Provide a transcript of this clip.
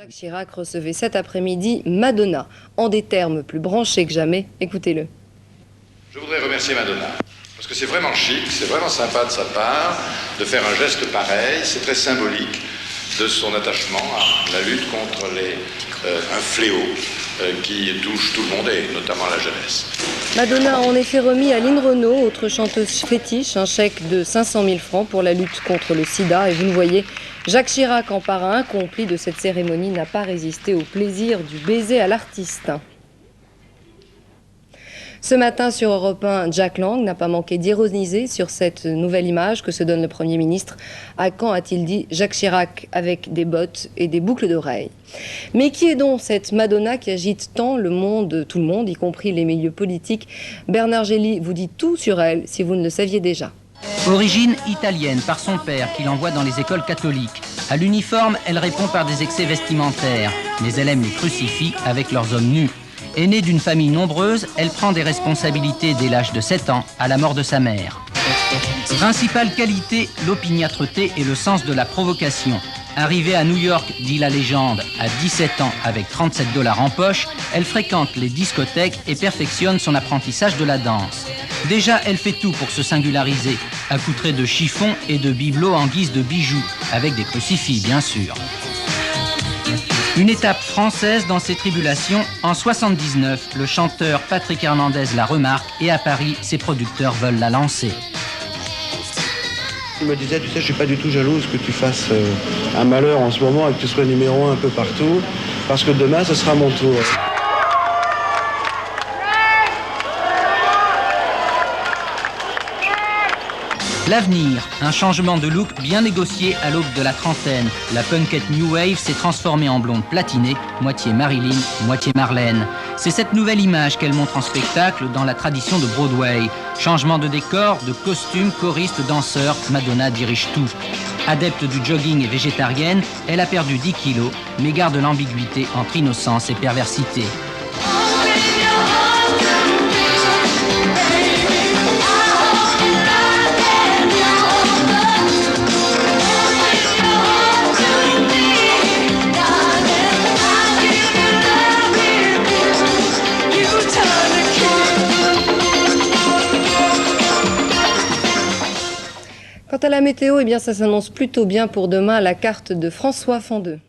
Jacques Chirac recevait cet après-midi Madonna, en des termes plus branchés que jamais. Écoutez-le. Je voudrais remercier Madonna, parce que c'est vraiment chic, c'est vraiment sympa de sa part de faire un geste pareil, c'est très symbolique de son attachement à la lutte contre un fléau qui touche tout le monde et notamment la jeunesse. Madonna a en effet remis à Lynn Renaud, autre chanteuse fétiche, un chèque de 500 000 francs pour la lutte contre le sida. Et vous le voyez, Jacques Chirac, en parrain accompli de cette cérémonie, n'a pas résisté au plaisir du baiser à l'artiste. Ce matin sur Europe 1, Jack Lang n'a pas manqué d'ironiser sur cette nouvelle image que se donne le Premier ministre. À quand a-t-il dit Jacques Chirac avec des bottes et des boucles d'oreilles? Mais qui est donc cette Madonna qui agite tant le monde, tout le monde, y compris les milieux politiques? Bernard Gély vous dit tout sur elle si vous ne le saviez déjà. Origine italienne par son père qui l'envoie dans les écoles catholiques. À l'uniforme, elle répond par des excès vestimentaires, mais elle aime les crucifix avec leurs hommes nus. Aînée d'une famille nombreuse, elle prend des responsabilités dès l'âge de 7 ans, à la mort de sa mère. Principale qualité, l'opiniâtreté et le sens de la provocation. Arrivée à New York, dit la légende, à 17 ans avec 37 $ en poche, elle fréquente les discothèques et perfectionne son apprentissage de la danse. Déjà, elle fait tout pour se singulariser, accoutrée de chiffons et de bibelots en guise de bijoux, avec des crucifix bien sûr. Une étape française dans ses tribulations, en 79, le chanteur Patrick Hernandez la remarque et à Paris, ses producteurs veulent la lancer. Il me disait, tu sais, je suis pas du tout jalouse que tu fasses un malheur en ce moment et que tu sois numéro 1 un peu partout, parce que demain, ce sera mon tour. L'avenir, un changement de look bien négocié à l'aube de la trentaine. La punkette New Wave s'est transformée en blonde platinée, moitié Marilyn, moitié Marlène. C'est cette nouvelle image qu'elle montre en spectacle dans la tradition de Broadway. Changement de décor, de costumes, choristes, danseurs, Madonna dirige tout. Adepte du jogging et végétarienne, elle a perdu 10 kilos, mais garde l'ambiguïté entre innocence et perversité. Quant à la météo, eh bien, ça s'annonce plutôt bien pour demain, la carte de François Fandeux.